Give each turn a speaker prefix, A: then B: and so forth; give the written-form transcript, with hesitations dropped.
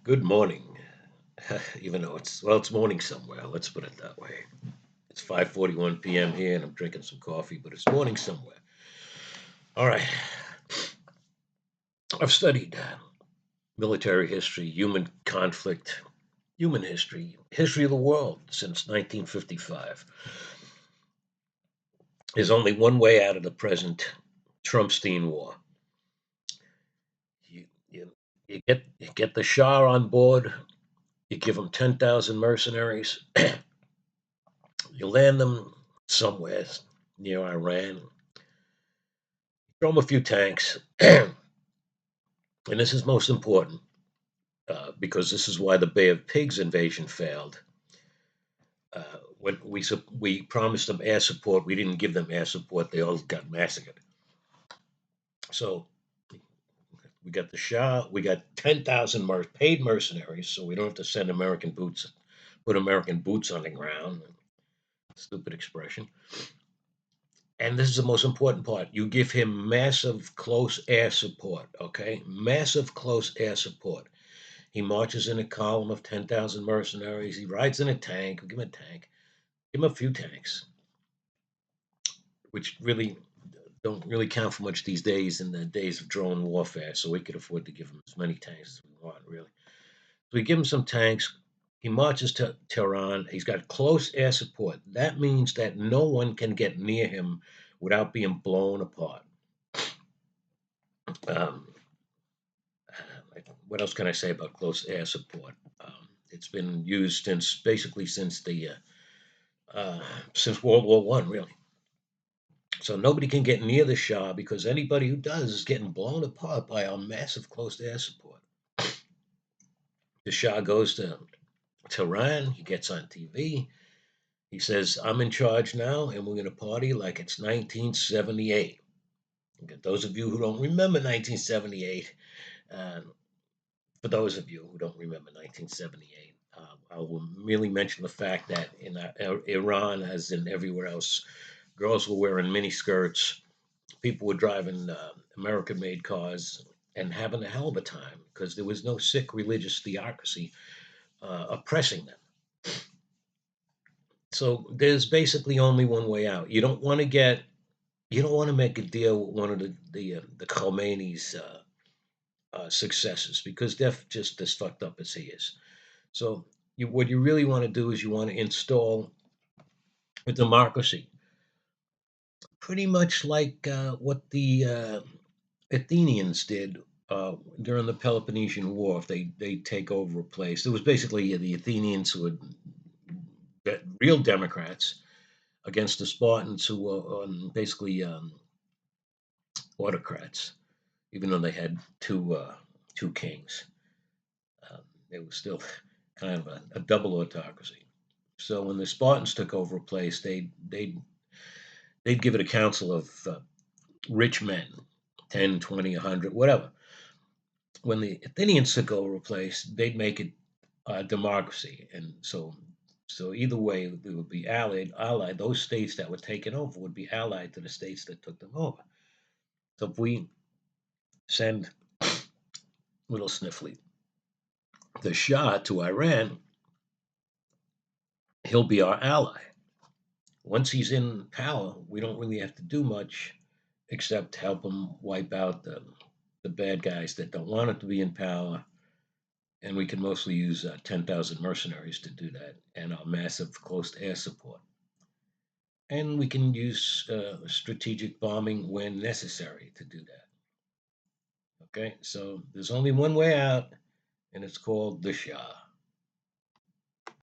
A: Good morning. Even though it's morning somewhere. Let's put it that way. It's 5:41 p.m. here, and I'm drinking some coffee, but it's morning somewhere. All right. I've studied military history, human conflict, human history, history of the world since 1955. There's only one way out of the present Trumpstein war. You, you, you get the Shah on board. You give him 10,000 mercenaries. You land them somewhere near Iran. Throw them a few tanks. And this is most important because this is why the Bay of Pigs invasion failed. When we promised them air support, we didn't give them air support. They all got massacred. So we got the Shah. We got 10,000 paid mercenaries, so we don't have to send American boots, put American boots on the ground. Stupid expression. And this is the most important part. You give him massive close air support. Okay, massive close air support. He marches in a column of 10,000 mercenaries. He rides in a tank. Give him a tank. Give him a few tanks, which really don't really count for much these days in the days of drone warfare. So we could afford to give him as many tanks as we want, really. So we give him some tanks. He marches to Tehran. He's got close air support. That means that no one can get near him without being blown apart. Um, what else can I say about close air support? It's been used since the since World War One, really. So nobody can get near the Shah because anybody who does is getting blown apart by our massive close air support. The Shah goes to Tehran. He gets on TV. He says, "I'm in charge now, and we're going to party like it's 1978." Okay, those of you who don't remember 1978, for those of you who don't remember 1978, I will merely mention the fact that in Iran, as in everywhere else, girls were wearing mini skirts. People were driving American made cars and having a hell of a time because there was no sick religious theocracy oppressing them. So there's basically only one way out. You don't want to make a deal with one of the Khomeini's successors because they're just as fucked up as he is. So what you really want to do is you want to install a democracy, pretty much like what the Athenians did during the Peloponnesian War. If they take over a place, it was basically the Athenians who were real Democrats against the Spartans who were basically autocrats, even though they had two kings. It was still kind of a double autocracy. So when the Spartans took over a place, they'd give it a council of rich men, 10, 20, 100, whatever. When the Athenians took over a place, they'd make it democracy, and so either way, it would be allied. Those states that were taken over would be allied to the states that took them over. So if we send little sniffly the Shah to Iran, he'll be our ally. Once he's in power, we don't really have to do much except help him wipe out the bad guys that don't want him to be in power. And we can mostly use 10,000 mercenaries to do that and our massive close air support. And we can use strategic bombing when necessary to do that. Okay, so there's only one way out, and it's called the Shah.